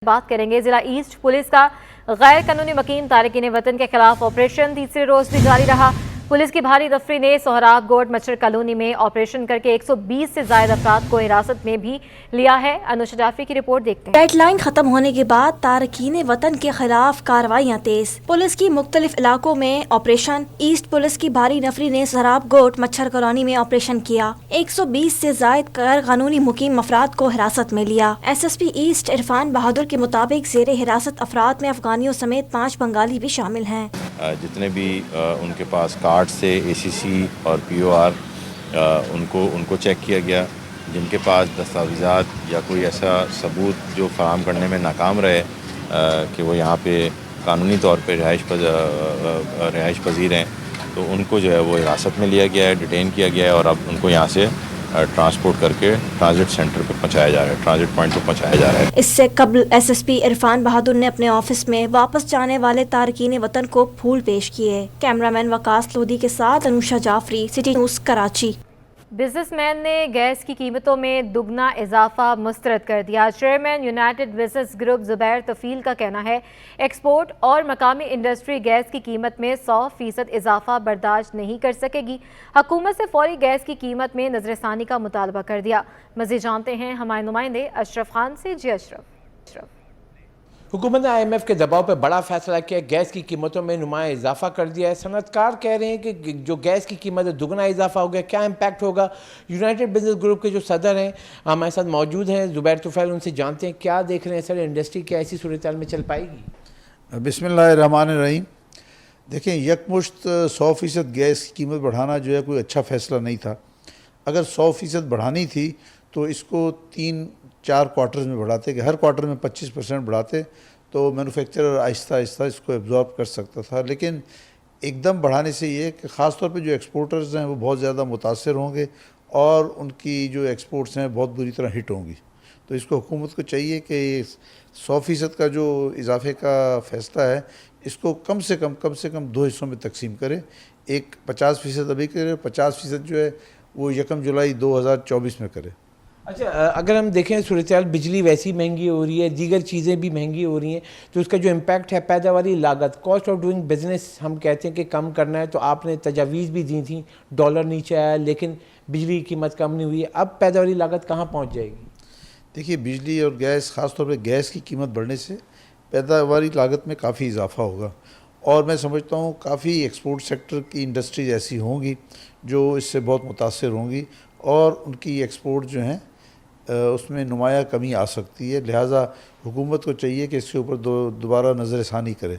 بات کریں گے ضلع ایسٹ پولیس کا غیر قانونی مقیم تارکین وطن کے خلاف آپریشن تیسرے روز بھی جاری رہا۔ پولیس کی بھاری دفتری نے سہراب گوٹ مچھر کالونی میں آپریشن کر کے 120 سے زائد افراد کو حراست میں بھی لیا ہے۔ انوشا جعفری کی رپورٹ دیکھتے ہیں۔ ڈیڈ لائن ختم ہونے کے بعد تارکین وطن کے خلاف کارروائیاں تیز۔ پولیس کی مختلف علاقوں میں آپریشن۔ ایسٹ پولیس کی بھاری نفری نے سہراب گوٹ مچھر کالونی میں آپریشن کیا۔ 120 سے زائد غیر قانونی مقیم افراد کو حراست میں لیا۔ S S P east Irfan Bahadur کے مطابق زیر حراست افراد میں افغانیوں سمیت 5 بنگالی بھی شامل ہیں۔ جتنے بھی ان کے پاس کارڈ سے اے سی سی اور پی او آر ان کو چیک کیا گیا، جن کے پاس دستاویزات یا کوئی ایسا ثبوت جو فراہم کرنے میں ناکام رہے کہ وہ یہاں پہ قانونی طور پہ رہائش پذیر ہیں، تو ان کو جو ہے وہ حراست میں لیا گیا ہے، ڈیٹین کیا گیا ہے اور اب ان کو یہاں سے ٹرانسپورٹ کر کے ٹرانزٹ سینٹر پہ پہنچایا جا رہا ہے، ٹرانزٹ پوائنٹ پہ پہنچایا جا رہا ہے۔ اس سے قبل ایس ایس پی عرفان بہادر نے اپنے آفس میں واپس جانے والے تارکین وطن کو پھول پیش کیے۔ کیمرامین وقاص لودھی کے ساتھ Anusha Jafri, city news Karachi. Businessman نے گیس کی قیمتوں میں دگنا اضافہ مسترد کر دیا۔ چیئرمین یونائیٹڈ بزنس گروپ زبیر طفیل کا کہنا ہے ایکسپورٹ اور مقامی انڈسٹری گیس کی قیمت میں 100% اضافہ برداشت نہیں کر سکے گی۔ حکومت سے فوری گیس کی قیمت میں نظر ثانی کا مطالبہ کر دیا۔ مزید جانتے ہیں ہمارے نمائندے اشرف خان سے۔ جی اشرف۔ حکومت نے آئی ایم ایف کے دباؤ پہ بڑا فیصلہ کیا، گیس کی قیمتوں میں نمایاں اضافہ کر دیا ہے۔ صنعت کار کہہ رہے ہیں کہ جو گیس کی قیمت ہے دگنا اضافہ ہو گیا، کیا امپیکٹ ہوگا؟ یونائیٹڈ بزنس گروپ کے جو صدر ہیں ہمارے ساتھ موجود ہیں، زبیر طفیل، ان سے جانتے ہیں کیا دیکھ رہے ہیں سر، انڈسٹری کیا ایسی صورتحال میں چل پائے گی؟ بسم اللہ الرحمن الرحیم۔ دیکھیں، یکمشت 100% گیس کی قیمت بڑھانا جو ہے کوئی اچھا فیصلہ نہیں تھا۔ اگر 100% بڑھانی تھی تو اس کو 3-4 کوارٹرز میں بڑھاتے، کہ ہر کوارٹر میں 25% بڑھاتے تو مینوفیکچرر آہستہ آہستہ اس کو ایبزارب کر سکتا تھا، لیکن ایک دم بڑھانے سے یہ کہ خاص طور پہ جو ایکسپورٹرز ہیں وہ بہت زیادہ متاثر ہوں گے اور ان کی جو ایکسپورٹس ہیں بہت بری طرح ہٹ ہوں گی۔ تو اس کو حکومت کو چاہیے کہ 100% کا جو اضافے کا فیصلہ ہے اس کو کم سے کم 2 حصوں میں تقسیم کرے۔ ایک 50% ابھی کرے، 50% جو ہے وہ 1 جولائی 2024 میں کرے۔ اچھا، اگر ہم دیکھیں صورتحال، بجلی ویسی مہنگی ہو رہی ہے، دیگر چیزیں بھی مہنگی ہو رہی ہیں، تو اس کا جو امپیکٹ ہے پیداواری لاگت، کاسٹ آف ڈوئنگ بزنس ہم کہتے ہیں کہ کم کرنا ہے، تو آپ نے تجاویز بھی دی تھیں، ڈالر نیچے آیا لیکن بجلی کی قیمت کم نہیں ہوئی ہے، اب پیداواری لاگت کہاں پہنچ جائے گی؟ دیکھیے، بجلی اور گیس، خاص طور پہ گیس کی قیمت بڑھنے سے پیداواری لاگت میں کافی اضافہ ہوگا، اور میں سمجھتا ہوں کافی ایکسپورٹ سیکٹر کی انڈسٹریز ایسی ہوں گی جو اس سے بہت متاثر ہوں گی اور ان کی ایکسپورٹ جو ہیں اس میں نمایاں کمی آ سکتی ہے۔ لہٰذا حکومت کو چاہیے کہ اس کے اوپر دوبارہ نظر ثانی کرے۔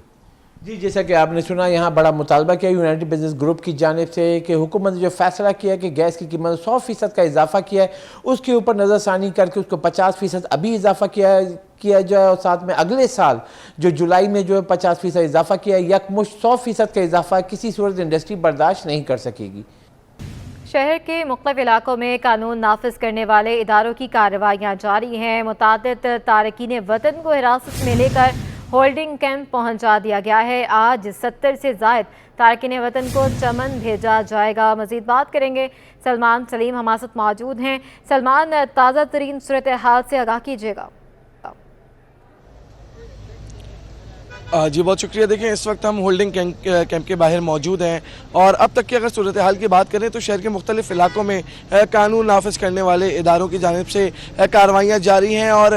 جی، جیسا کہ آپ نے سنا، یہاں بڑا مطالبہ کیا یونائیٹڈ بزنس گروپ کی جانب سے کہ حکومت نے جو فیصلہ کیا کہ گیس کی قیمت 100% کا اضافہ کیا ہے، اس کے اوپر نظر ثانی کر کے اس کو 50% ابھی اضافہ کیا جائے، اور ساتھ میں اگلے سال جو جولائی میں جو ہے 50% اضافہ کیا ہے، یکمشت 100% کا اضافہ کسی صورت انڈسٹری برداشت نہیں کر سکے گی۔ شہر کے مختلف علاقوں میں قانون نافذ کرنے والے اداروں کی کارروائیاں جاری ہیں۔ متعدد تارکین وطن کو حراست میں لے کر ہولڈنگ کیمپ پہنچا دیا گیا ہے۔ آج 70 سے زائد تارکین وطن کو چمن بھیجا جائے گا۔ مزید بات کریں گے، سلمان سلیم ہمارے ساتھ موجود ہیں۔ سلمان، تازہ ترین صورتحال سے آگاہ کیجیے گا۔ جی بہت شکریہ۔ دیکھیں، اس وقت ہم ہولڈنگ کیمپ کے باہر موجود ہیں، اور اب تک کی اگر صورتحال کی بات کریں تو شہر کے مختلف علاقوں میں قانون نافذ کرنے والے اداروں کی جانب سے کارروائیاں جاری ہیں، اور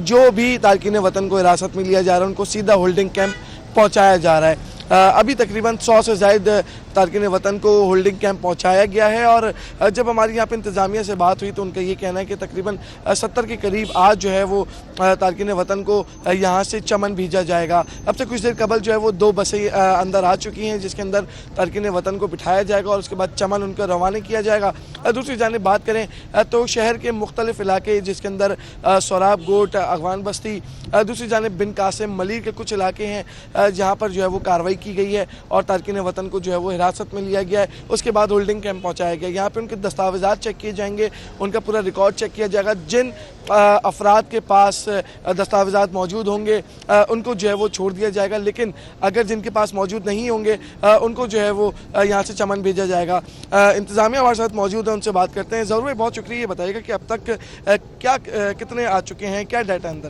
جو بھی تارکین وطن کو حراست میں لیا جا رہا ہے ان کو سیدھا ہولڈنگ کیمپ پہنچایا جا رہا ہے۔ ابھی تقریباً 100 سے زائد تارکین وطن کو ہولڈنگ کیمپ پہنچایا گیا ہے، اور جب ہماری یہاں پہ انتظامیہ سے بات ہوئی تو ان کا یہ کہنا ہے کہ تقریباً 70 کے قریب آج جو ہے وہ تارکین وطن کو یہاں سے چمن بھیجا جائے گا۔ اب سے کچھ دیر قبل جو ہے وہ 2 بسیں اندر آ چکی ہیں جس کے اندر تارکین وطن کو بٹھایا جائے گا اور اس کے بعد چمن ان کو روانہ کیا جائے گا۔ دوسری جانب بات کریں تو شہر کے مختلف علاقے جس کے اندر سہراب گوٹ، اغوان بستی، دوسری جانب بن قاسم، ملیر کے کچھ علاقے ہیں جہاں پر جو ہے وہ کارروائی کی گئی ہے اور تارکین وطن کو جو ہے وہ حراست میں لیا گیا ہے۔ اس کے بعد ہولڈنگ کیمپ پہنچایا گیا، یہاں پہ ان کے دستاویزات چیک کیے جائیں گے، ان کا پورا ریکارڈ چیک کیا جائے گا۔ جن افراد کے پاس دستاویزات موجود ہوں گے ان کو جو ہے وہ چھوڑ دیا جائے گا، لیکن اگر جن کے پاس موجود نہیں ہوں گے ان کو جو ہے وہ یہاں سے چمن بھیجا جائے گا۔ انتظامیہ ہمارے ساتھ موجود ہیں، ان سے بات کرتے ہیں۔ ضرور بہت شکریہ، یہ بتائیے گا کہ اب تک کیا کتنے آ چکے ہیں، کیا ڈیٹا اندر؟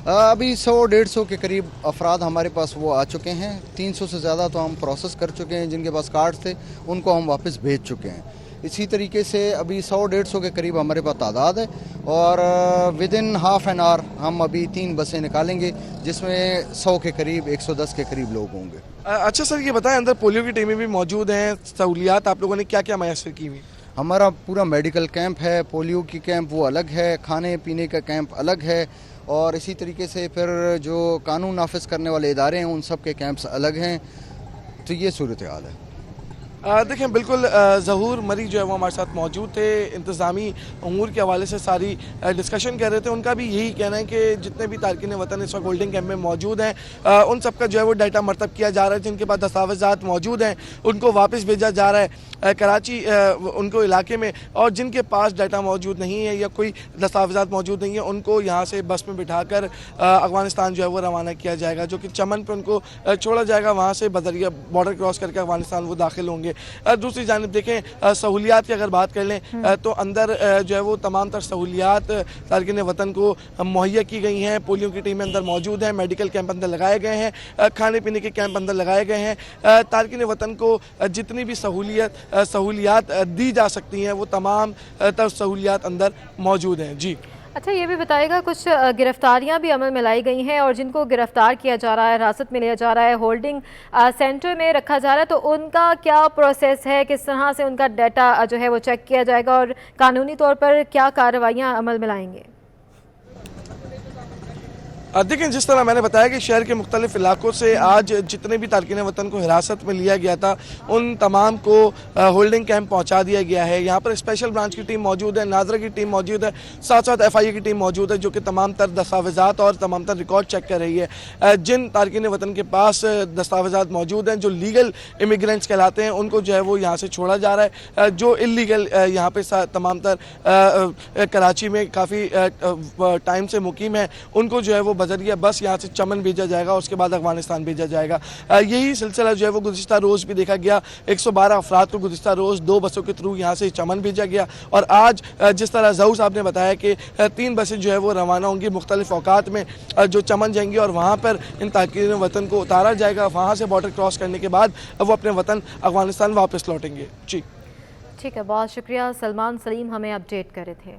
ابھی 100-150 کے قریب افراد ہمارے پاس وہ آ چکے ہیں. 300 سے زیادہ تو ہم پروسیس کر چکے ہیں. جن کے پاس کارڈ تھے ان کو ہم واپس بھیج چکے ہیں. اسی طریقے سے ابھی 100-150 کے قریب ہمارے پاس تعداد ہے اور with in half an hour ہم ابھی 3 بسیں نکالیں گے جس میں 100 کے قریب 110 کے قریب لوگ ہوں گے. اچھا سر یہ بتائیں اندر پولیو کی ٹیمیں بھی موجود ہیں, سہولیات آپ لوگوں نے کیا کیا میسر کی ہوئی؟ ہمارا پورا میڈیکل کیمپ ہے, پولیو کی کیمپ وہ الگ ہے, کھانے پینے کا کیمپ الگ ہے اور اسی طریقے سے پھر جو قانون نافذ کرنے والے ادارے ہیں ان سب کے کیمپس الگ ہیں. تو یہ صورتحال ہے. دیکھیں بالکل ظہور مری جو ہے وہ ہمارے ساتھ موجود تھے, انتظامی امور کے حوالے سے ساری ڈسکشن کر رہے تھے. ان کا بھی یہی کہنا ہے کہ جتنے بھی تارکین وطن اس وقت ہولڈنگ کیمپ میں موجود ہیں ان سب کا جو ہے وہ ڈیٹا مرتب کیا جا رہا ہے. جن کے پاس دستاویزات موجود ہیں ان کو واپس بھیجا جا رہا ہے کراچی ان کو علاقے میں, اور جن کے پاس ڈیٹا موجود نہیں ہے یا کوئی دستاویزات موجود نہیں ہیں ان کو یہاں سے بس میں بٹھا کر افغانستان جو ہے وہ روانہ کیا جائے گا, جو کہ چمن پہ ان کو چھوڑا جائے گا. وہاں سے بذریعہ بارڈر کراس کر کے افغانستان وہ داخل ہوں گے. دوسری جانب دیکھیں سہولیات کی اگر بات کر لیں تو اندر جو ہے وہ تمام تر سہولیات تارکین وطن کو مہیا کی گئی ہیں. پولیو کی ٹیمیں اندر موجود ہیں, میڈیکل کیمپ اندر لگائے گئے ہیں, کھانے پینے کے کیمپ اندر لگائے گئے ہیں. تارکین وطن کو جتنی بھی سہولیات دی جا سکتی ہیں وہ تمام تر سہولیات اندر موجود ہیں. جی اچھا یہ بھی بتائے گا کچھ گرفتاریاں بھی عمل میں لائی گئی ہیں اور جن کو گرفتار کیا جا رہا ہے, حراست میں لیا جا رہا ہے, ہولڈنگ سینٹر میں رکھا جا رہا ہے, تو ان کا کیا پروسیس ہے, کس طرح سے ان کا ڈیٹا جو ہے وہ چیک کیا جائے گا اور قانونی طور پر کیا کارروائیاں عمل میں لائیں گے؟ دیکھیں جس طرح میں نے بتایا کہ شہر کے مختلف علاقوں سے آج جتنے بھی تارکین وطن کو حراست میں لیا گیا تھا ان تمام کو ہولڈنگ کیمپ پہنچا دیا گیا ہے. یہاں پر اسپیشل برانچ کی ٹیم موجود ہے, ناظرہ کی ٹیم موجود ہے, ساتھ ساتھ ایف آئی اے کی ٹیم موجود ہے جو کہ تمام تر دستاویزات اور تمام تر ریکارڈ چیک کر رہی ہے. جن تارکین وطن کے پاس دستاویزات موجود ہیں جو لیگل امیگرینٹس کہلاتے ہیں ان کو جو ہے وہ یہاں سے چھوڑا جا رہا ہے. جو انلیگل یہاں پہ تمام تر کراچی میں کافی ٹائم سے مقیم ہیں ان کو جو ہے وہ بذریعہ بس یہاں سے چمن بھیجا جائے گا, اس کے بعد افغانستان بھیجا جائے گا. یہی سلسلہ جو ہے وہ گزشتہ روز بھی دیکھا گیا. 112 افراد کو گزشتہ روز 2 بسوں کے تھرو یہاں سے چمن بھیجا گیا اور آج جس طرح ظہور صاحب نے بتایا کہ 3 بسیں جو ہے وہ روانہ ہوں گی مختلف اوقات میں جو چمن جائیں گی اور وہاں پر ان تارکین وطن کو اتارا جائے گا. وہاں سے بارڈر کراس کرنے کے بعد وہ اپنے وطن افغانستان واپس لوٹیں گے. جی ٹھیک ہے, بہت شکریہ. سلمان سلیم ہمیں اپڈیٹ کر رہے تھے.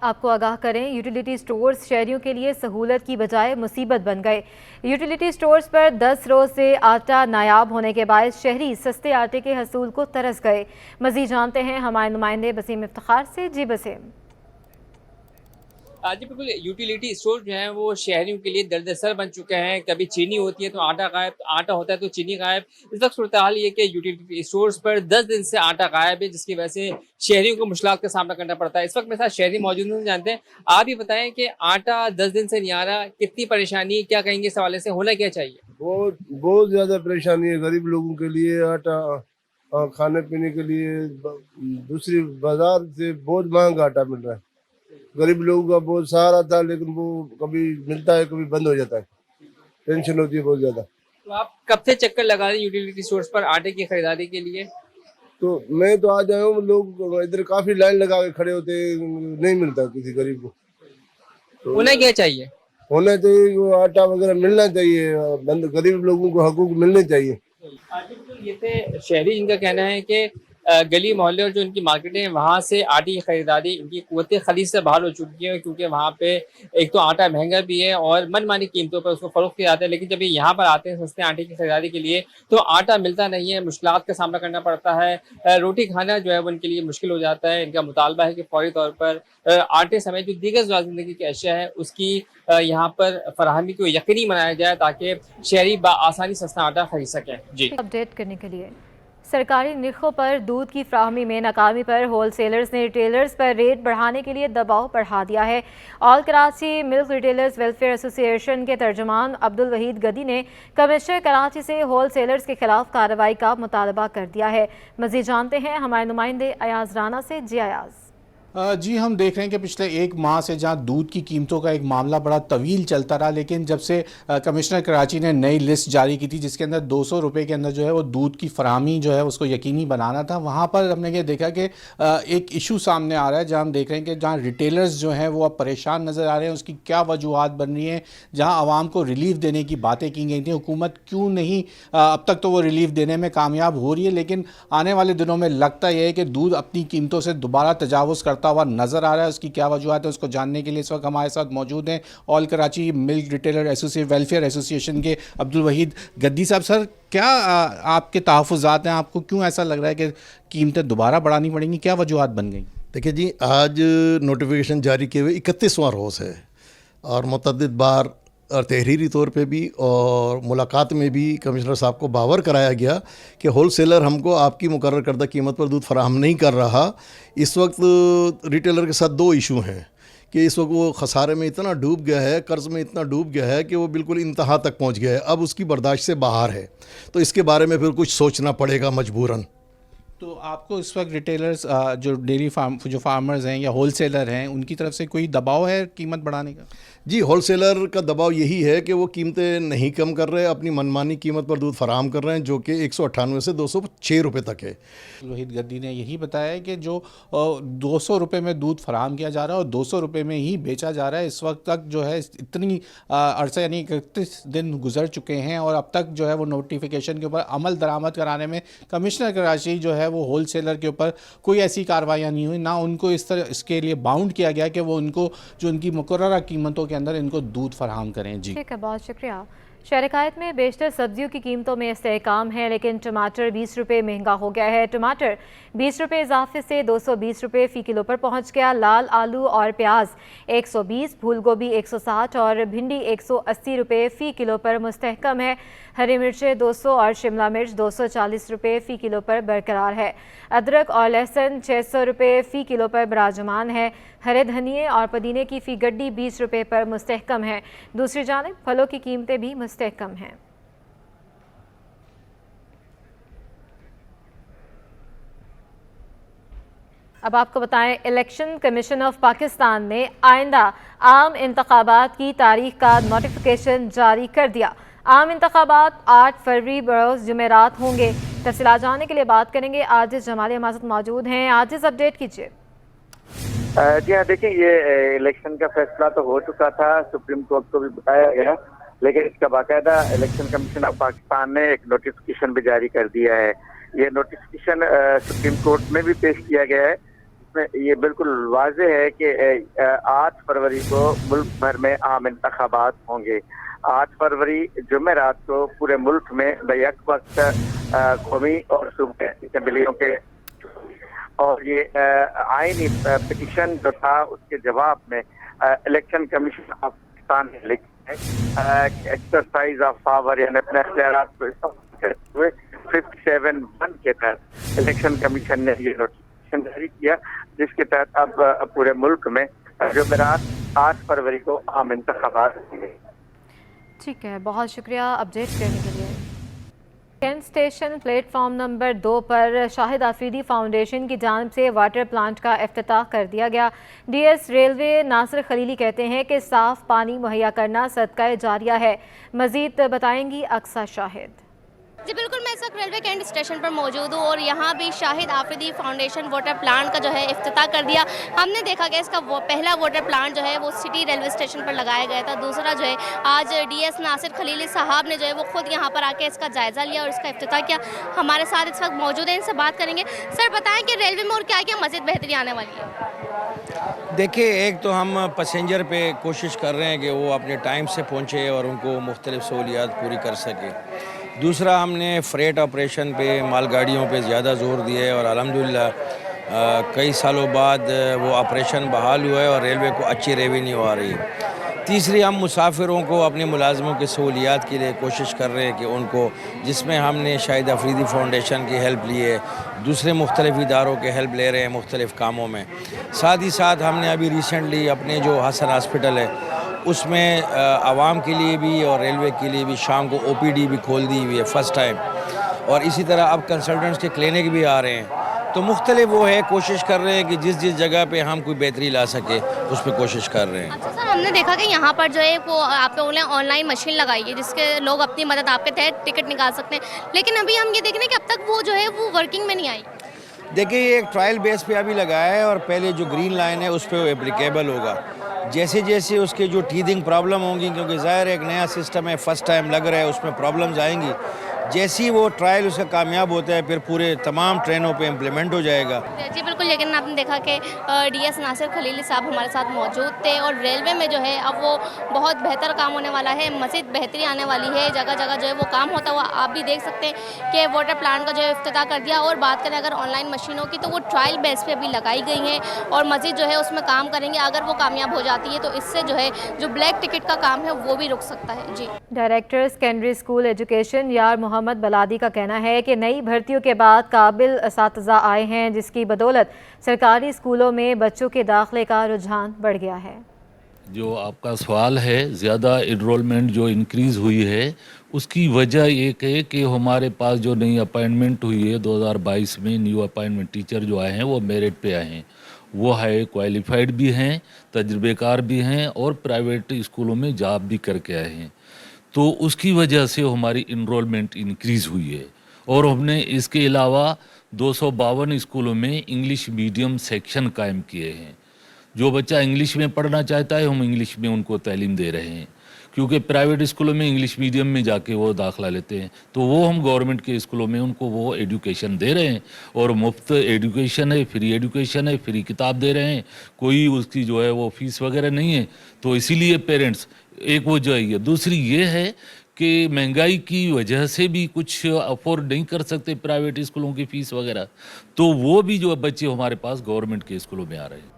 آپ کو آگاہ کریں, یوٹیلیٹی سٹورز شہریوں کے لیے سہولت کی بجائے مصیبت بن گئے. یوٹیلیٹی سٹورز پر 10 روز سے آٹا نایاب ہونے کے باعث شہری سستے آٹے کے حصول کو ترس گئے. مزید جانتے ہیں ہمارے نمائندے بسیم افتخار سے. جی بسیم. جی بالکل, یوٹیلیٹی اسٹور جو ہیں وہ شہریوں کے لیے درد سر بن چکے ہیں. کبھی چینی ہوتی ہے تو آٹا غائب, آٹا ہوتا ہے تو چینی غائب. اس وقت صورتحال یہ کہ یوٹیلیٹی اسٹورز پر 10 دن سے آٹا غائب ہے جس کی وجہ سے شہریوں کو مشکلات کا سامنا کرنا پڑتا ہے. اس وقت میرے ساتھ شہری موجود ہیں, جانتے ہیں. آپ ہی بتائیں کہ آٹا 10 دن سے نہیں آ رہا, کتنی پریشانی, کیا کہیں گے اس حوالے سے, ہونا کیا چاہیے؟ بہت زیادہ پریشانی ہے غریب لوگوں کے لیے. آٹا کھانے پینے کے لیے دوسری بازار سے بہت مہنگا آٹا مل رہا ہے. غریب لوگوں کا بہت سہارا تھا لیکن وہ کبھی ملتا ہے کبھی بند ہو جاتا ہے. ٹینشن ہوتی ہے بہت زیادہ. تو آپ کب سے چکر لگا رہے ہیں یوٹیلیٹی اسٹورز پر آٹے کی خریداری کے لیے؟ تو میں تو آ جایا ہوں, لوگ ادھر کافی لائن لگا کے کھڑے ہوتے, نہیں ملتا کسی غریب کو. ہونا کیا چاہیے؟ ہونا چاہیے وہ آٹا وغیرہ ملنا چاہیے, غریب لوگوں کو حقوق ملنے چاہیے. یہ تھے شہری جن کا کہنا ہے کہ گلی محلے اور جو ان کی مارکیٹیں ہیں وہاں سے آٹے کی خریداری ان کی قوت خرید سے باہر ہو چکی ہے, کیونکہ وہاں پہ ایک تو آٹا مہنگا بھی ہے اور من مانی قیمتوں پر اس کو فروخت کیا جاتا ہے. لیکن جب یہ یہاں پر آتے ہیں سستے آٹے کی خریداری کے لیے تو آٹا ملتا نہیں ہے, مشکلات کا سامنا کرنا پڑتا ہے. روٹی کھانا جو ہے وہ ان کے لیے مشکل ہو جاتا ہے. ان کا مطالبہ ہے کہ فوری طور پر آٹے سمیت جو دیگر زندگی کی اشیاء ہے اس کی یہاں پر فراہمی کو یقینی بنایا جائے تاکہ شہری بآسانی سستا آٹا خرید سکیں. جی اپڈیٹ کرنے کے لیے. سرکاری نرخوں پر دودھ کی فراہمی میں ناکامی پر ہول سیلرز نے ریٹیلرز پر ریٹ بڑھانے کے لیے دباؤ بڑھا دیا ہے. آل کراچی ملک ریٹیلرز ویلفیئر ایسوسی ایشن کے ترجمان عبدالوحید گدی نے کمشنر کراچی سے ہول سیلرز کے خلاف کارروائی کا مطالبہ کر دیا ہے. مزید جانتے ہیں ہمارے نمائندے ایاز رانا سے. جی ایاز. جی ہم دیکھ رہے ہیں کہ پچھلے ایک ماہ سے جہاں دودھ کی قیمتوں کا ایک معاملہ بڑا طویل چلتا رہا، لیکن جب سے کمشنر کراچی نے نئی لسٹ جاری کی تھی جس کے اندر 200 روپے کے اندر جو ہے وہ دودھ کی فراہمی جو ہے اس کو یقینی بنانا تھا، وہاں پر ہم نے یہ دیکھا کہ ایک ایشو سامنے آ رہا ہے جہاں ہم دیکھ رہے ہیں کہ جہاں ریٹیلرز جو ہیں وہ اب پریشان نظر آ رہے ہیں، اس کی کیا وجوہات بن رہی ہیں، جہاں عوام کو ریلیف دینے کی باتیں کی گئی تھیں، حکومت کیوں نہیں اب تک تو وہ ریلیف دینے میں کامیاب ہو رہی ہے، لیکن آنے والے دنوں میں لگتا یہ ہے کہ دودھ اپنی قیمتوں سے دوبارہ تجاوز کرتا ہوا نظر آ رہا ہے۔ اس کی کیا وجوہات ہے اس کو جاننے کے لیے اس وقت ہمارے ساتھ موجود ہیں آل کراچی ملک ریٹیلر ویلفیئر ایسوسی ایشن کے عبدالوحید گدی صاحب۔ سر، کیا آپ کے تحفظات ہیں، آپ کو کیوں ایسا لگ رہا ہے کہ قیمتیں دوبارہ بڑھانی پڑیں گی، کیا وجوہات بن گئی؟ دیکھیں جی، آج نوٹیفیکیشن جاری کیے ہوئے 31واں روز ہے اور متعدد بار اور تحریری طور پہ بھی اور ملاقات میں بھی کمشنر صاحب کو باور کرایا گیا کہ ہول سیلر ہم کو آپ کی مقرر کردہ قیمت پر دودھ فراہم نہیں کر رہا۔ اس وقت ریٹیلر کے ساتھ دو ایشو ہیں کہ اس وقت وہ خسارے میں اتنا ڈوب گیا ہے، قرض میں اتنا ڈوب گیا ہے کہ وہ بالکل انتہا تک پہنچ گیا ہے، اب اس کی برداشت سے باہر ہے، تو اس کے بارے میں پھر کچھ سوچنا پڑے گا مجبوراً۔ تو آپ کو اس وقت ریٹیلرز جو ڈیری جو فارمرز ہیں یا ہول سیلر ہیں ان کی طرف سے کوئی دباؤ ہے قیمت بڑھانے کا؟ جی، ہول سیلر کا دباؤ یہی ہے کہ وہ قیمتیں نہیں کم کر رہے، اپنی منمانی قیمت پر دودھ فراہم کر رہے ہیں جو کہ 198 سے 206 روپے تک ہے۔ وحید گدی نے یہی بتایا ہے کہ جو 200 روپے میں دودھ فراہم کیا جا رہا ہے اور 200 روپے میں ہی بیچا جا رہا ہے، اس وقت تک جو ہے اتنی عرصہ یعنی 31 دن گزر چکے ہیں اور اب تک جو ہے وہ نوٹیفیکیشن کے اوپر عمل درآمد کرانے میں کمشنر کراچی جو ہے وہ ہول سیلر کے اوپر کوئی ایسی کاروائیاں نہیں ہوئی، نہ ان کو اس کے لیے باؤنڈ کیا گیا کہ وہ ان کو جو ان کی مقررہ قیمتوں کے اندر ان کو دودھ فراہم کریں۔ جی ٹھیک ہے، بہت شکریہ۔ شہر قائد میں بیشتر سبزیوں کی قیمتوں میں استحکام ہے، لیکن ٹماٹر 20 روپے مہنگا ہو گیا ہے۔ ٹماٹر 20 روپے اضافے سے 220 روپے فی کلو پر پہنچ گیا۔ لال آلو اور پیاز 120، پھول گوبھی 160 اور بھنڈی 180 روپے فی کلو پر مستحکم ہے۔ ہری مرچیں 200 اور شملہ مرچ 240 روپے فی کلو پر برقرار ہے۔ ادرک اور لہسن 600 روپے فی کلو پر براجمان ہے۔ ہرے دھنیے اور پودینے کی فی گڈی 20 روپے پر مستحکم ہے۔ دوسری جانب پھلوں کی قیمتیں بھی مستحکم ہیں۔ اب آپ کو بتائیں، الیکشن کمیشن آف پاکستان نے آئندہ عام انتخابات کی تاریخ کا نوٹیفیکیشن جاری کر دیا۔ عام انتخابات 8 فروری بروز جمعرات ہوں گے۔ تفصیلات جاننے کے لیے بات کریں گے، عاجز جمالی ہمارے ساتھ موجود ہیں۔ عاجز، اپڈیٹ کیجیے۔ جی ہاں، دیکھیں یہ الیکشن کا فیصلہ تو ہو چکا تھا، سپریم کورٹ کو بھی بتایا گیا، لیکن اس کا باقاعدہ الیکشن کمیشن آف پاکستان نے ایک نوٹیفیکیشن بھی جاری کر دیا ہے۔ یہ نوٹیفیکیشن سپریم کورٹ میں بھی پیش کیا گیا ہے، اس میں یہ بالکل واضح ہے کہ 8 فروری کو ملک بھر میں عام انتخابات ہوں گے۔ 8 فروری جمعرات کو پورے ملک میں بیک وقت قومی اور صوبائی اسمبلیوں کے اور یہ آئینی پٹیشن جو تھا اس کے جواب میں الیکشن کمیشن آف پاکستان نے لکھا ہے ایکسرسائز آف پاور، یعنی اپنے اختیارات کو استعمال کرتے ہوئے 57(1) کے تحت الیکشن کمیشن نے یہ نوٹیفیکیشن جاری کیا، جس کے تحت اب پورے ملک میں جمعرات 8 فروری کو عام انتخابات ہوں گے۔ ٹھیک ہے، بہت شکریہ اپڈیٹ کرنے کے لیے۔ Cantt station platform number 2 پر شاہد آفریدی فاؤنڈیشن کی جانب سے واٹر پلانٹ کا افتتاح کر دیا گیا۔ ڈی ایس ریلوے ناصر خلیلی کہتے ہیں کہ صاف پانی مہیا کرنا صدقہ جاریہ ہے۔ مزید بتائیں گی اقصیٰ شاہد۔ جی بالکل، میں اس وقت ریلوے کینٹ اسٹیشن پر موجود ہوں اور یہاں بھی شاہد آفریدی فاؤنڈیشن واٹر پلانٹ کا جو ہے افتتاح کر دیا۔ ہم نے دیکھا کہ اس کا پہلا واٹر پلانٹ جو ہے وہ سٹی ریلوے اسٹیشن پر لگایا گیا تھا، دوسرا جو ہے آج ڈی ایس ناصر خلیلی صاحب نے جو ہے وہ خود یہاں پر آ کے اس کا جائزہ لیا اور اس کا افتتاح کیا۔ ہمارے ساتھ اس وقت موجود ہیں، ان سے بات کریں گے۔ سر بتائیں کہ ریلوے میں اور کیا کیا مزید بہتری آنے والی ہے؟ دیکھیے، ایک تو ہم پیسنجر پہ کوشش کر رہے ہیں کہ وہ اپنے ٹائم سے پہنچے اور ان کو مختلف سہولیات پوری کر سکے۔ دوسرا، ہم نے فریٹ آپریشن پہ، مال گاڑیوں پہ زیادہ زور دیا ہے اور الحمدللہ کئی سالوں بعد وہ آپریشن بحال ہوا ہے اور ریلوے کو اچھی ریونیو آ رہی ہے۔ تیسری، ہم مسافروں کو اپنے ملازموں کی سہولیات کے لیے کوشش کر رہے ہیں کہ ان کو، جس میں ہم نے شاہد آفریدی فاؤنڈیشن کی ہیلپ لی ہے، دوسرے مختلف اداروں کے ہیلپ لے رہے ہیں مختلف کاموں میں۔ ساتھ ہی ساتھ ہم نے ابھی ریسنٹلی اپنے جو حسن ہاسپٹل ہے اس میں عوام کے لیے بھی اور ریلوے کے لیے بھی شام کو او پی ڈی بھی کھول دی ہوئی ہے فرسٹ ٹائم، اور اسی طرح اب کنسلٹنٹس کے کلینک بھی آ رہے ہیں۔ تو مختلف وہ ہے کوشش کر رہے ہیں کہ جس جس جگہ پہ ہم کوئی بہتری لا سکے اس پہ کوشش کر رہے ہیں. اچھا سر، ہم نے دیکھا کہ یہاں پر جو ہے وہ آپ نے آن لائن مشین لگائی ہے جس کے لوگ اپنی مدد آپ کے تحت ٹکٹ نکال سکتے ہیں، لیکن ابھی ہم یہ دیکھ رہے ہیں کہ اب تک وہ جو ہے وہ ورکنگ میں نہیں آئی. دیکھیں یہ ایک ٹرائل بیس پہ ابھی لگایا ہے اور پہلے جو گرین لائن ہے اس پہ وہ اپلیکیبل ہوگا. جیسے جیسے اس کے جو ٹیدنگ پرابلم ہوں گی، کیونکہ ظاہر ایک نیا سسٹم ہے، فرسٹ ٹائم لگ رہا ہے، اس میں پرابلمز آئیں گی. جیسی وہ ٹرائل اس کا کامیاب ہوتا ہے پھر پورے تمام ٹرینوں پہ امپلیمنٹ ہو جائے گا. جی بالکل، لیکن آپ نے دیکھا کہ ڈی ایس ناصر خلیلی صاحب ہمارے ساتھ موجود تھے اور ریلوے میں جو ہے اب وہ بہت بہتر کام ہونے والا ہے، مزید بہتری آنے والی ہے، جگہ جگہ جو ہے وہ کام ہوتا ہوا آپ بھی دیکھ سکتے ہیں کہ واٹر پلانٹ کا جو ہے افتتاح کر دیا. اور بات کریں اگر آن لائن مشینوں کی تو وہ ٹرائل بیس پہ ابھی لگائی گئی ہیں اور مزید جو ہے اس میں کام کریں گے. اگر وہ کامیاب ہو جاتی ہے تو اس سے جو ہے جو بلیک ٹکٹ کا کام ہے وہ بھی رک سکتا ہے. جی ڈائریکٹر سیکنڈری اسکول ایجوکیشن یار محمد بلادی کا کہنا ہے کہ نئی بھرتیوں کے بعد قابل اساتذہ آئے ہیں جس کی بدولت سرکاری اسکولوں میں بچوں کے داخلے کا رجحان بڑھ گیا ہے. جو آپ کا سوال ہے، زیادہ انرولمنٹ جو انکریز ہوئی ہے اس کی وجہ ایک ہے کہ ہمارے پاس جو نئی اپائنٹمنٹ ہوئی ہے 2022 میں، نیو اپائنٹمنٹ ٹیچر جو آئے ہیں وہ میرٹ پہ آئے ہیں، وہ ہے کوالیفائڈ بھی ہیں، تجربے کار بھی ہیں اور پرائیویٹ اسکولوں میں جاب بھی کر کے آئے ہیں. تو اس کی وجہ سے ہماری انرولمنٹ انکریز ہوئی ہے. اور ہم نے اس کے علاوہ 252 اسکولوں میں انگلش میڈیم سیکشن قائم کیے ہیں. جو بچہ انگلش میں پڑھنا چاہتا ہے ہم انگلش میں ان کو تعلیم دے رہے ہیں، کیونکہ پرائیویٹ اسکولوں میں انگلش میڈیم میں جا کے وہ داخلہ لیتے ہیں، تو وہ ہم گورنمنٹ کے اسکولوں میں ان کو وہ ایڈوکیشن دے رہے ہیں. اور مفت ایڈوکیشن ہے، فری ایڈوکیشن ہے، فری کتاب دے رہے ہیں، کوئی اس کی جو ہے وہ فیس وغیرہ نہیں ہے. تو اسی لیے پیرنٹس ایک وجہ ہے. دوسری یہ ہے کہ مہنگائی کی وجہ سے بھی کچھ افورڈ نہیں کر سکتے پرائیویٹ اسکولوں کی فیس وغیرہ، تو وہ بھی جو بچے ہمارے پاس گورنمنٹ کے اسکولوں میں آ رہے ہیں.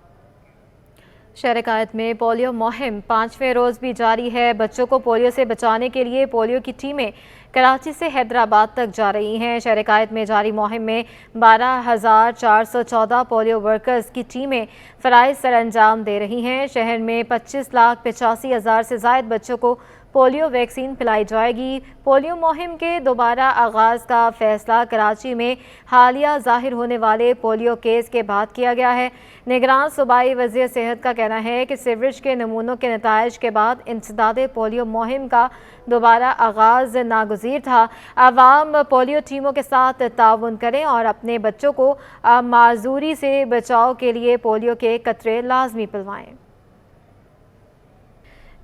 شہر قائد میں پولیو مہم 5ویں روز بھی جاری ہے. بچوں کو پولیو سے بچانے کے لیے پولیو کی ٹیمیں کراچی سے حیدرآباد تک جا رہی ہیں. شہر قائد میں جاری مہم میں 12,414 پولیو ورکرز کی ٹیمیں فرائض سر انجام دے رہی ہیں. شہر میں 25,85,000 سے زائد بچوں کو پولیو ویکسین پلائی جائے گی. پولیو مہم کے دوبارہ آغاز کا فیصلہ کراچی میں حالیہ ظاہر ہونے والے پولیو کیس کے بعد کیا گیا ہے. نگران صوبائی وزیر صحت کا کہنا ہے کہ سیوریج کے نمونوں کے نتائج کے بعد انسداد پولیو مہم کا دوبارہ آغاز ناگزیر تھا. عوام پولیو ٹیموں کے ساتھ تعاون کریں اور اپنے بچوں کو معذوری سے بچاؤ کے لیے پولیو کے قطرے لازمی پلوائیں.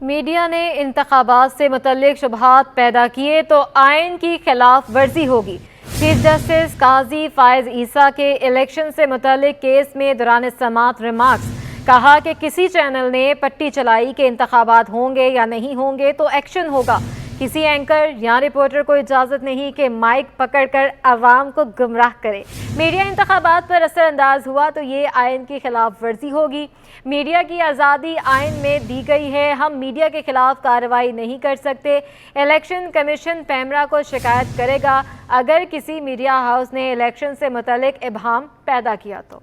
میڈیا نے انتخابات سے متعلق شبہات پیدا کیے تو آئین کی خلاف ورزی ہوگی. چیف جسٹس قاضی فائز عیسیٰ کے الیکشن سے متعلق کیس میں دوران سماعت ریمارکس کہا کہ کسی چینل نے پٹی چلائی کہ انتخابات ہوں گے یا نہیں ہوں گے تو ایکشن ہوگا. کسی اینکر یا رپورٹر کو اجازت نہیں کہ مائک پکڑ کر عوام کو گمراہ کرے. میڈیا انتخابات پر اثر انداز ہوا تو یہ آئین کی خلاف ورزی ہوگی. میڈیا کی آزادی آئین میں دی گئی ہے، ہم میڈیا کے خلاف کارروائی نہیں کر سکتے. الیکشن کمیشن پیمرا کو شکایت کرے گا اگر کسی میڈیا ہاؤس نے الیکشن سے متعلق ابہام پیدا کیا تو.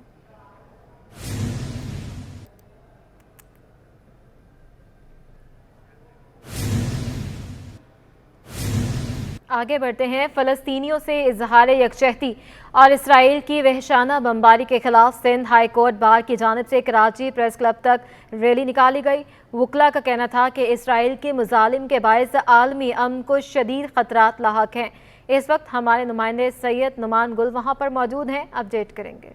آگے بڑھتے ہیں. فلسطینیوں سے اظہار یکجہتی اور اسرائیل کی وحشانہ بمباری کے خلاف سندھ ہائی کورٹ بار کی جانب سے کراچی پریس کلب تک ریلی نکالی گئی. وکلا کا کہنا تھا کہ اسرائیل کے مظالم کے باعث عالمی امن کو شدید خطرات لاحق ہیں. اس وقت ہمارے نمائندے سید نعمان گل وہاں پر موجود ہیں، اپڈیٹ کریں گے.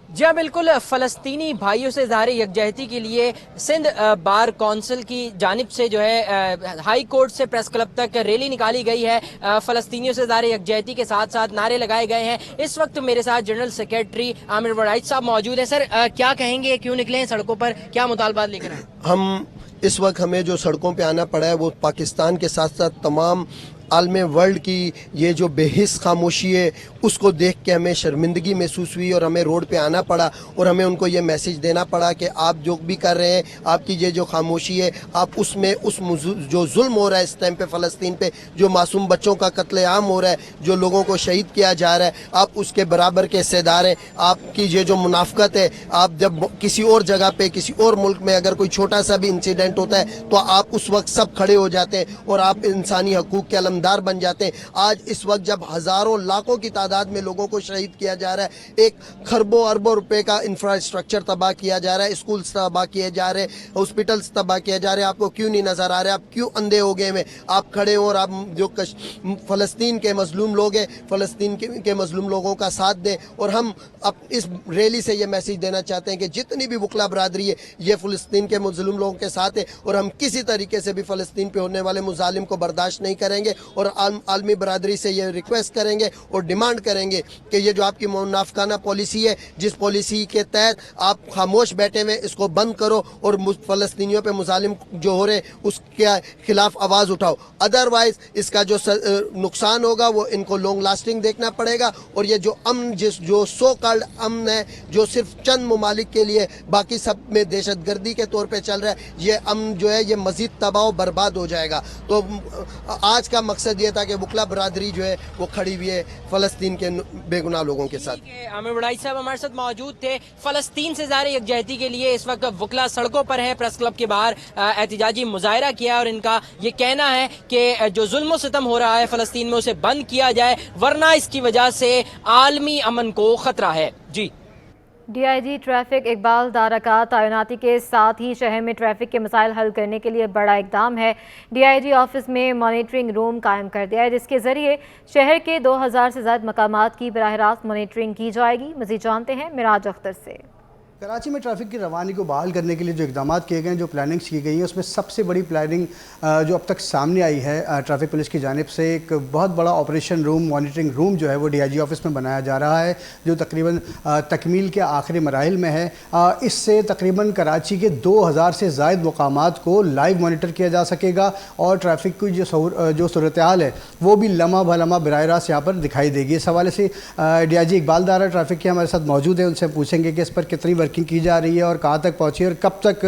جی ہاں بالکل، فلسطینی بھائیوں سے اظہار یکجہتی کے لیے سندھ بار کونسل کی جانب سے جو ہے ہائی کورٹ سے پریس کلب تک ریلی نکالی گئی ہے. فلسطینیوں سے اظہار یکجہتی کے ساتھ ساتھ نعرے لگائے گئے ہیں. اس وقت میرے ساتھ جنرل سیکریٹری عامر وڑائچ صاحب موجود ہیں. سر کیا کہیں گے، کیوں نکلے ہیں سڑکوں پر، کیا مطالبات لے کر آئے؟ ہم اس وقت ہمیں جو سڑکوں پہ آنا پڑا ہے وہ پاکستان کے ساتھ ساتھ تمام عالم ورلڈ کی یہ جو بے حس خاموشی ہے اس کو دیکھ کے ہمیں شرمندگی محسوس ہوئی اور ہمیں روڈ پہ آنا پڑا اور ہمیں ان کو یہ میسج دینا پڑا کہ آپ جو بھی کر رہے ہیں، آپ کی یہ جو خاموشی ہے، آپ اس میں اس جو ظلم ہو رہا ہے اس ٹائم پہ فلسطین پہ، جو معصوم بچوں کا قتل عام ہو رہا ہے، جو لوگوں کو شہید کیا جا رہا ہے، آپ اس کے برابر کے حصے دار ہیں. آپ کی یہ جو منافقت ہے، آپ جب کسی اور جگہ پہ کسی اور ملک میں اگر کوئی چھوٹا سا بھی انسیڈنٹ ہوتا ہے تو آپ اس وقت سب کھڑے ہو جاتے ہیں اور آپ انسانی حقوق کے علم ایماندار بن جاتے ہیں. آج اس وقت جب ہزاروں لاکھوں کی تعداد میں لوگوں کو شہید کیا جا رہا ہے, ایک خربوں اربوں روپے کا انفراسٹرکچر تباہ کیا جا رہا ہے, اسکولز تباہ کیے جا رہے ہیں, ہاسپٹلز تباہ کیے جا رہے ہیں, آپ کو کیوں نہیں نظر آ رہے, آپ کیوں اندھے ہو گئے ہیں؟ آپ کھڑے ہوں اور آپ جو فلسطین کے مظلوم لوگ ہیں, فلسطین کے مظلوم لوگوں کا ساتھ دیں. اور ہم اب اس ریلی سے یہ میسیج دینا چاہتے ہیں کہ جتنی بھی وکلا برادری ہے یہ فلسطین کے مظلوم لوگوں کے ساتھ ہے, اور ہم کسی طریقے سے بھی فلسطین پہ ہونے والے مظالم کو برداشت نہیں کریں گے, اور عالمی برادری سے یہ ریکویسٹ کریں گے اور ڈیمانڈ کریں گے کہ یہ جو آپ کی منافقانہ پالیسی ہے, جس پالیسی کے تحت آپ خاموش بیٹھے ہوئے, اس کو بند کرو اور فلسطینیوں پہ مظالم جو ہو رہے اس کے خلاف آواز اٹھاؤ. ادروائز اس کا جو نقصان ہوگا وہ ان کو لانگ لاسٹنگ دیکھنا پڑے گا, اور یہ جو امن جو سو کالڈ امن ہے جو صرف چند ممالک کے لیے باقی سب میں دہشت گردی کے طور پہ چل رہا ہے, یہ امن جو ہے یہ مزید تباہ و برباد ہو جائے گا. تو آج کا مقصد یہ تھا کہ وکلا برادری جو ہے وہ کھڑی ہوئی ہے فلسطین کے بے گناہ لوگوں کے ساتھ. عامر وڈائی صاحب ہمارے ساتھ موجود تھے. فلسطین سے ظاہر یکجہتی کے لیے اس وقت وکلا سڑکوں پر ہیں, پریس کلب کے باہر احتجاجی مظاہرہ کیا, اور ان کا یہ کہنا ہے کہ جو ظلم و ستم ہو رہا ہے فلسطین میں اسے بند کیا جائے, ورنہ اس کی وجہ سے عالمی امن کو خطرہ ہے. جی D I G traffic Iqbal Dara کا تعیناتی کے ساتھ ہی شہر میں ٹریفک کے مسائل حل کرنے کے لیے بڑا اقدام ہے. ڈی آئی جی آفس میں مانیٹرنگ روم قائم کر دیا ہے, جس کے ذریعے شہر کے 2000 سے زائد مقامات کی براہ راست مانیٹرنگ کی جائے گی. مزید جانتے ہیں مراج اختر سے. کراچی میں ٹریفک کی روانی کو بحال کرنے کے لیے جو اقدامات کیے گئے ہیں, جو پلاننگز کی گئی ہیں, اس میں سب سے بڑی پلاننگ جو اب تک سامنے آئی ہے ٹریفک پولیس کی جانب سے, ایک بہت بڑا آپریشن روم, مانیٹرنگ روم جو ہے وہ ڈی آئی جی آفس میں بنایا جا رہا ہے, جو تقریباً تکمیل کے آخری مراحل میں ہے. اس سے تقریباً کراچی کے 2000 سے زائد مقامات کو لائیو مانیٹر کیا جا سکے گا, اور ٹریفک کی جو صورتحال ہے وہ بھی لمحہ بلمحہ براہ راست یہاں پر دکھائی دے گی. اس حوالے سے D I G Iqbal Dara traffic کے ہمارے ساتھ موجود ہیں, ان سے پوچھیں گے کہ اس پر کتنی ورکنگ کی جا رہی ہے اور کہاں تک پہنچی ہے اور کب تک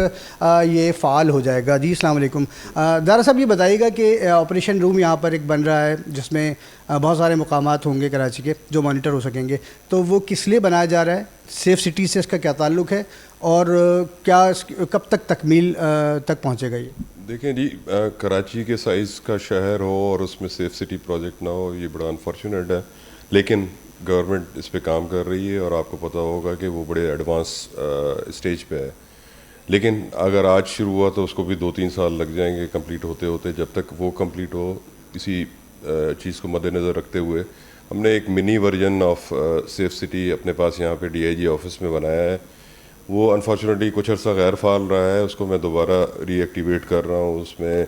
یہ فعال ہو جائے گا. جی السلام علیکم. دارا صاحب یہ بتائیے گا کہ آپریشن روم یہاں پر ایک بن رہا ہے جس میں بہت سارے مقامات ہوں گے کراچی کے جو مانیٹر ہو سکیں گے, تو وہ کس لیے بنایا جا رہا ہے, سیف سٹی سے اس کا کیا تعلق ہے, اور کیا کب تک تکمیل تک پہنچے گا یہ؟ دیکھیں جی, کراچی کے سائز کا شہر ہو اور اس میں سیف سٹی پروجیکٹ نہ ہو, یہ بڑا انفارچونیٹ ہے, لیکن گورنمنٹ اس پہ کام کر رہی ہے, اور آپ کو پتہ ہوگا کہ وہ بڑے ایڈوانس اسٹیج پہ ہے. لیکن اگر آج شروع ہوا تو اس کو بھی 2-3 سال لگ جائیں گے کمپلیٹ ہوتے ہوتے. جب تک وہ کمپلیٹ ہو, اسی چیز کو مد نظر رکھتے ہوئے ہم نے ایک منی ورژن آف سیف سٹی اپنے پاس یہاں پہ ڈی آئی جی آفس میں بنایا ہے. وہ انفارچونیٹلی کچھ عرصہ غیر فعال رہا ہے, اس کو میں دوبارہ ری ایکٹیویٹ کر رہا ہوں. اس میں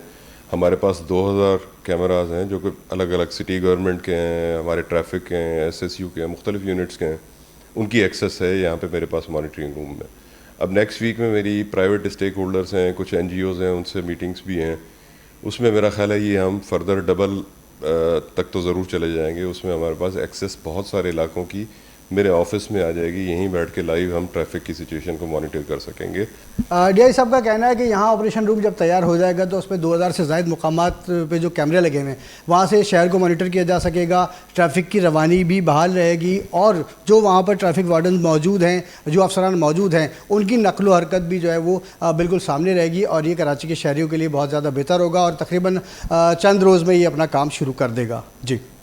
ہمارے پاس 2000 کیمراز ہیں جو کہ الگ الگ سٹی گورنمنٹ کے ہیں, ہمارے ٹریفک کے ہیں, ایس ایس یو کے ہیں, مختلف یونٹس کے ہیں, ان کی ایکسیس ہے یہاں پہ میرے پاس مانیٹرنگ روم میں. اب نیکسٹ ویک میں میری پرائیویٹ اسٹیک ہولڈرز ہیں, کچھ این جی اوز ہیں, ان سے میٹنگز بھی ہیں. اس میں میرا خیال ہے یہ ہم فردر ڈبل تک تو ضرور چلے جائیں گے. اس میں ہمارے پاس ایکسیس بہت سارے علاقوں کی میرے آفس میں آ جائے گی, یہیں بیٹھ کے لائیو ہم ٹریفک کی سچویشن کو مانیٹر کر سکیں گے. ڈی آئی صاحب کا کہنا ہے کہ یہاں آپریشن روم جب تیار ہو جائے گا تو اس میں 2000 سے زائد مقامات پہ جو کیمرے لگے ہوئے ہیں وہاں سے شہر کو مانیٹر کیا جا سکے گا, ٹریفک کی روانی بھی بحال رہے گی, اور جو وہاں پر ٹریفک وارڈنز موجود ہیں, جو افسران موجود ہیں, ان کی نقل و حرکت بھی جو ہے وہ بالکل سامنے رہے گی, اور یہ کراچی کے شہریوں کے لیے بہت زیادہ بہتر ہوگا, اور تقریباً چند روز میں یہ اپنا کام شروع کر دے گا. جی